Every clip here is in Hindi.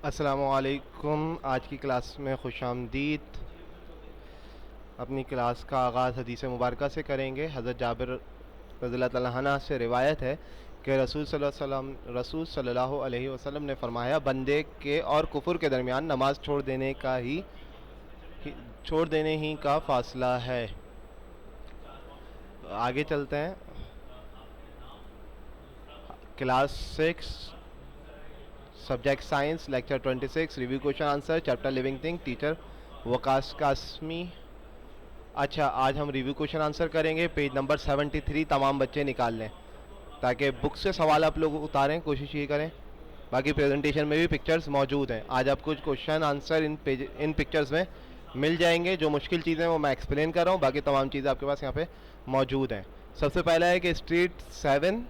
अस्सलामुअलैकुम। आज की क्लास में खुशामदीद। अपनी क्लास का आगाज़ हदीस मुबारक से करेंगे। हज़रत जाबिर रज़ियल्लाहु तआला अन्हु से रिवायत है कि रसूल सल्लल्लाहु अलैहि वसल्लम ने फरमाया, बंदे के और कुफर के दरमियान नमाज छोड़ देने ही का फ़ासला है। आगे चलते हैं। Class 6 subject science, lecture 26, review question answer, chapter living thing, teacher Waqas Qasmi. अच्छा, आज हम रिव्यू क्वेश्चन आंसर करेंगे। पेज नंबर 73 तमाम बच्चे निकाल लें ताकि बुक से सवाल आप लोग उतारें, कोशिश ये करें। बाकी प्रेजेंटेशन में भी पिक्चर्स मौजूद हैं। आज आपको कुछ क्वेश्चन आंसर इन पिक्चर्स में मिल जाएंगे। जो मुश्किल चीज़ें वो मैं एक्सप्लेन कर रहा हूँ, बाकी तमाम चीज़ें आपके पास यहाँ पे मौजूद हैं। सबसे पहला है कि street 7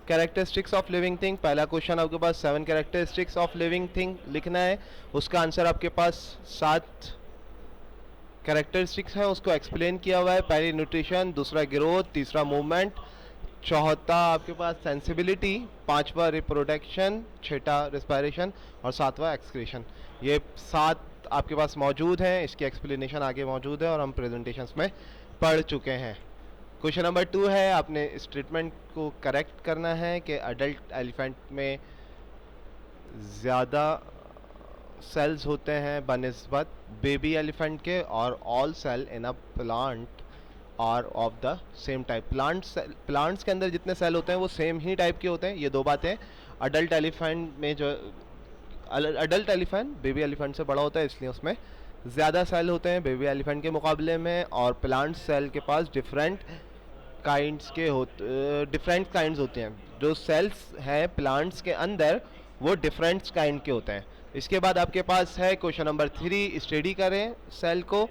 characteristics of living thing. पहला क्वेश्चन आपके पास 7 कैरेक्टरिस्टिक्स ऑफ लिविंग थिंग लिखना है। उसका आंसर आपके पास 7 कैरेक्टरिस्टिक्स हैं, उसको एक्सप्लेन किया हुआ है। पहली न्यूट्रिशन, दूसरा ग्रोथ, तीसरा मूवमेंट, चौथा आपके पास सेंसिबिलिटी, पांचवा रिप्रोडक्शन, छठा रिस्पायरेशन और सातवां एक्सक्रीशन। ये 7 आपके पास मौजूद हैं। इसकी एक्सप्लेनेशन आगे मौजूद है और हम प्रेजेंटेशंस में पढ़ चुके हैं। क्वेश्चन नंबर 2 है, आपने इस स्टेटमेंट को करेक्ट करना है कि अडल्ट एलिफेंट में ज़्यादा सेल्स होते हैं बनिस्बत बेबी एलिफेंट के, और all cell in a plant are of the same type. Plants के अंदर जितने सेल होते हैं वो सेम ही टाइप के होते हैं। ये दो बातें। अडल्ट एलिफेंट में जो अडल्ट एलिफेंट बेबी एलिफेंट से बड़ा होता है, इसलिए उसमें ज़्यादा सेल होते हैं बेबी एलिफेंट के मुकाबले में। और प्लांट सेल के पास डिफरेंट काइंड्स होते हैं। जो सेल्स हैं प्लांट्स के अंदर वो डिफरेंट काइंड के होते हैं। इसके बाद आपके पास है क्वेश्चन नंबर 3। स्टडी करें सेल को।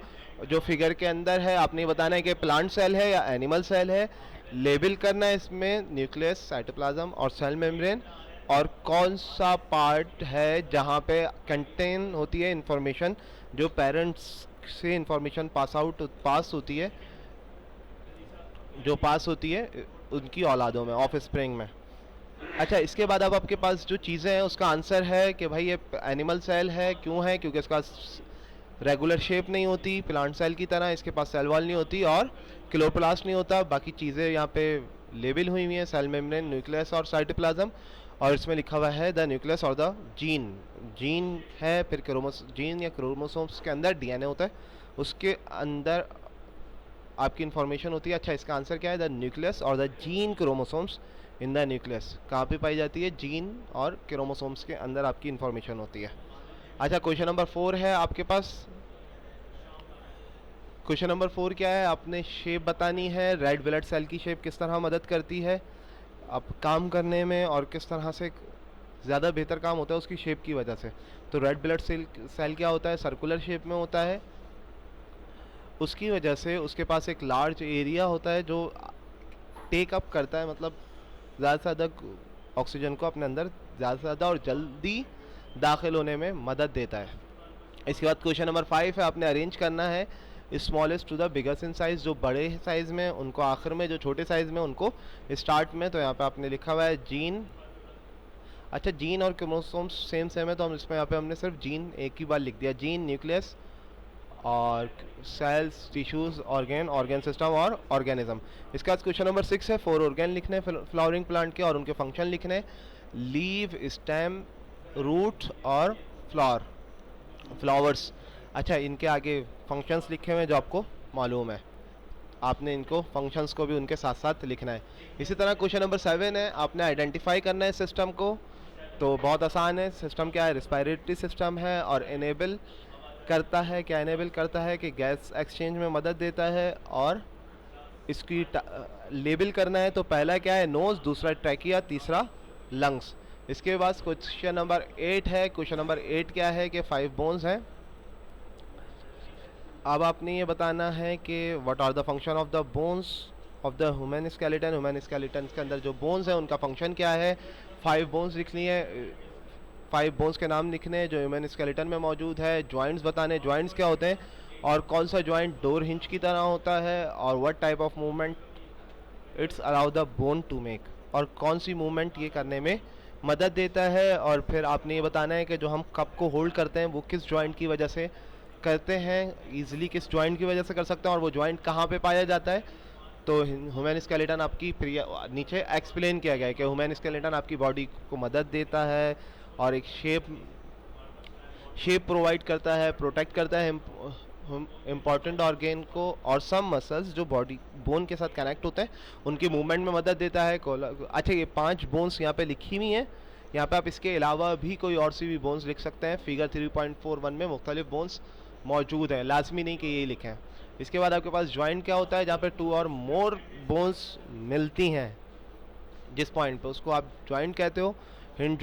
जो फिगर के अंदर है आपने बताना है कि प्लांट सेल है या एनिमल सेल है। लेबल करना है इसमें न्यूक्लियस, साइटोप्लाज्म और सेल मेम्ब्रेन, और कौन सा पार्ट है जहाँ पे कंटेन होती है इंफॉर्मेशन, जो पेरेंट्स से इंफॉर्मेशन पास होती है उनकी औलादों में, ऑफ स्प्रिंग में। अच्छा, इसके बाद अब आपके पास जो चीज़ें हैं उसका आंसर है कि भाई ये एनिमल सेल है। क्यों है? क्योंकि इसका रेगुलर शेप नहीं होती प्लांट सेल की तरह, इसके पास सेल वॉल नहीं होती और क्लोरोप्लास्ट नहीं होता। बाकी चीज़ें यहाँ पे लेबल हुई हुई हैं, सेल मेम्ब्रेन, न्यूक्लियस और साइटोप्लाज्म। और इसमें लिखा हुआ है द न्यूक्लियस और द जीन है। फिर जीन या क्रोमोसोम्स के अंदर डीएनए होता है, उसके अंदर आपकी इन्फॉर्मेशन होती है। अच्छा, इसका आंसर क्या है? द न्यूक्लियस और the gene chromosomes in the nucleus. कहाँ पे पाई जाती है? जीन और क्रोमोसोम्स के अंदर आपकी इन्फॉर्मेशन होती है। अच्छा, क्वेश्चन नंबर 4 है आपके पास। क्वेश्चन नंबर 4 क्या है? आपने शेप बतानी है। रेड ब्लड सेल की शेप किस तरह मदद करती है आप काम करने में, और किस तरह से ज़्यादा बेहतर काम होता है उसकी शेप की वजह से। तो रेड ब्लड सेल क्या होता है? सर्कुलर शेप में होता है। उसकी वजह से उसके पास एक लार्ज एरिया होता है जो टेक अप करता है, मतलब ज़्यादा से ज़्यादा ऑक्सीजन को अपने अंदर ज़्यादा से ज़्यादा और जल्दी दाखिल होने में मदद देता है। इसके बाद क्वेश्चन नंबर 5 है, आपने अरेंज करना है smallest to the biggest in size. जो बड़े साइज़ में उनको आखिर में, जो छोटे साइज़ में उनको स्टार्ट में। तो यहाँ पे आपने लिखा हुआ है जीन। अच्छा, जीन और क्रोमोसोम्स सेम है, तो हम इसमें यहाँ पे हमने सिर्फ जीन एक ही बार लिख दिया। जीन, न्यूक्लियस और सेल्स, टिश्यूज, ऑर्गेन सिस्टम और ऑर्गेनिज्म। इसका क्वेश्चन नंबर 6 है। 4 ऑर्गेन लिखने फ्लावरिंग प्लांट के और उनके फंक्शन लिखने। लीव, स्टेम, रूट और फ्लावर्स। अच्छा, इनके आगे फंक्शंस लिखे हुए हैं जो आपको मालूम है, आपने इनको फंक्शंस को भी उनके साथ साथ लिखना है। इसी तरह क्वेश्चन नंबर 7 है, आपने आइडेंटिफाई करना है सिस्टम को। तो बहुत आसान है। सिस्टम क्या है? रिस्पायरेटरी सिस्टम है और इनेबल करता है, क्या इनेबल करता है कि गैस एक्सचेंज में मदद देता है। और इसकी लेबल करना है। तो पहला क्या है? नोज, दूसरा ट्रैकिया, तीसरा लंग्स। इसके बाद क्वेश्चन नंबर 8 है। क्वेश्चन नंबर 8 क्या है कि 5 बोन्स हैं। अब आपने ये बताना है कि what are the function of the bones of the human skeleton. Human skeleton के अंदर जो बोन्स हैं उनका फंक्शन क्या है। 5 बोन्स लिखनी है, 5 बोन्स के नाम लिखने हैं जो ह्यूमन स्केलेटन में मौजूद है। जॉइंट्स बताने, जॉइंट्स क्या होते हैं और कौन सा जॉइंट डोर हिंज की तरह होता है, और what type of movement its allow the bone to make, और कौन सी मूवमेंट ये करने में मदद देता है। और फिर आपने ये बताना है कि जो हम कप को होल्ड करते हैं वो किस जॉइंट की वजह से करते हैं, ईजिली किस जॉइंट की वजह से कर सकते हैं, और वो जॉइंट कहाँ पे पाया जाता है। तो ह्यूमन स्केलेटन आपकी नीचे एक्सप्लेन किया गया है कि ह्यूमन स्केलेटन आपकी बॉडी को मदद देता है और एक शेप प्रोवाइड करता है, प्रोटेक्ट करता है इम्पॉर्टेंट ऑर्गेन को, और सम मसल्स जो बॉडी बोन के साथ कनेक्ट होते हैं उनके मूवमेंट में मदद देता है। अच्छा, ये 5 बोन्स यहाँ पे लिखी हुई हैं। यहाँ पे आप इसके अलावा भी कोई और सी भी बोन्स लिख सकते हैं। फिगर 3.41 में मुख्तलिफ बोन्स मौजूद हैं, लाजमी नहीं कि यही लिखें। इसके बाद आपके पास जॉइंट क्या होता है, जहाँ पे 2 और मोर बोन्स मिलती हैं जिस पॉइंट पे, उसको आप जॉइंट कहते हो। हिंज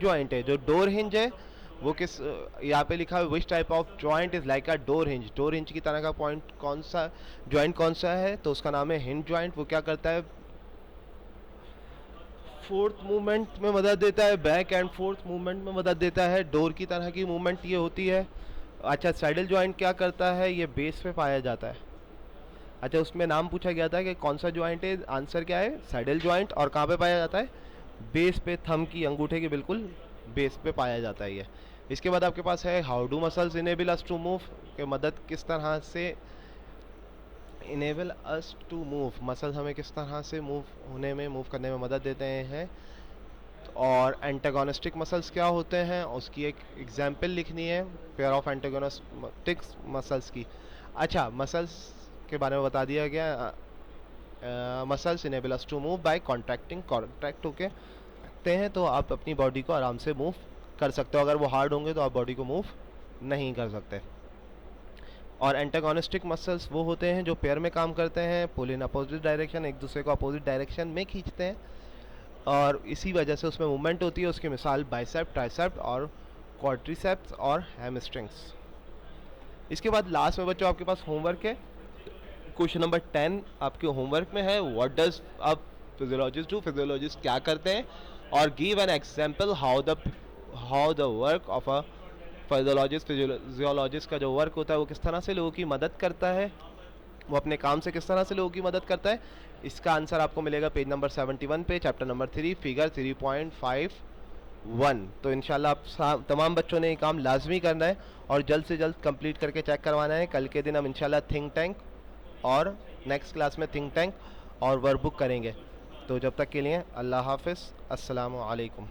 जॉइंट है, जो डोर हिंज है वो किस, यहाँ पे लिखा है which type of joint is like a door hinge. Door hinge की तरह का पॉइंट कौन सा जॉइंट कौन सा है, तो उसका नाम है हिंज जॉइंट। वो क्या करता है, फोर्थ मूवमेंट में मदद देता है, बैक एंड फोर्थ मूवमेंट में मदद देता है। डोर की तरह की मूवमेंट ये होती है। अच्छा, सैडल जॉइंट क्या करता है, ये बेस पे पाया जाता है। अच्छा, उसमें नाम पूछा गया था कि कौन सा जॉइंट है, आंसर क्या है, सैडल जॉइंट। और कहाँ पे पाया जाता है, बेस पे, थंब की, अंगूठे के बिल्कुल बेस पे पाया जाता है ये। इसके बाद आपके पास है how do muscles enable us to move, के मदद किस तरह से, enable us to move, muscles हमें किस तरह से मूव होने में, मूव करने में मदद देते हैं। और एंटागोनिस्टिक मसल्स क्या होते हैं, उसकी एक एग्जांपल लिखनी है, पेयर ऑफ एंटागोनिस्टिक मसल्स की। अच्छा, मसल्स के बारे में बता दिया गया। Muscles enable us to move by contracting, contract होके रखते हैं तो आप अपनी बॉडी को आराम से मूव कर सकते हो। अगर वो हार्ड होंगे तो आप बॉडी को मूव नहीं कर सकते। और एंटागोनिस्टिक मसल्स वो होते हैं जो पेयर में काम करते हैं, पुल इन अपोजिट डायरेक्शन, एक दूसरे को अपोजिट डायरेक्शन में खींचते हैं और इसी वजह से उसमें मूवमेंट होती है। उसकी मिसाल बाइसेप, ट्राइसेप और क्वाड्रिसेप्स और हैमस्ट्रिंग्स। इसके बाद लास्ट में बच्चों आपके पास होमवर्क है। क्वेश्चन नंबर 10 आपके होमवर्क में है, what does a physiologist do, physiologist क्या करते हैं, और give an example how the work of a physiologist, physiologist का जो वर्क होता है वो किस तरह से लोगों की मदद करता है, वो अपने काम से किस तरह से लोगों की मदद करता है। इसका आंसर आपको मिलेगा पेज नंबर 71 पे, चैप्टर नंबर 3, फिगर 3.51। तो इंशाल्लाह आप तमाम बच्चों ने ये काम लाजमी करना है और जल्द से जल्द कंप्लीट करके चेक करवाना है। कल के दिन हम इंशाल्लाह थिंक टैंक और नेक्स्ट क्लास में थिंक टैंक और वर्कबुक करेंगे। तो जब तक के लिए अल्लाह हाफिज़, अस्सलामु अलैकुम।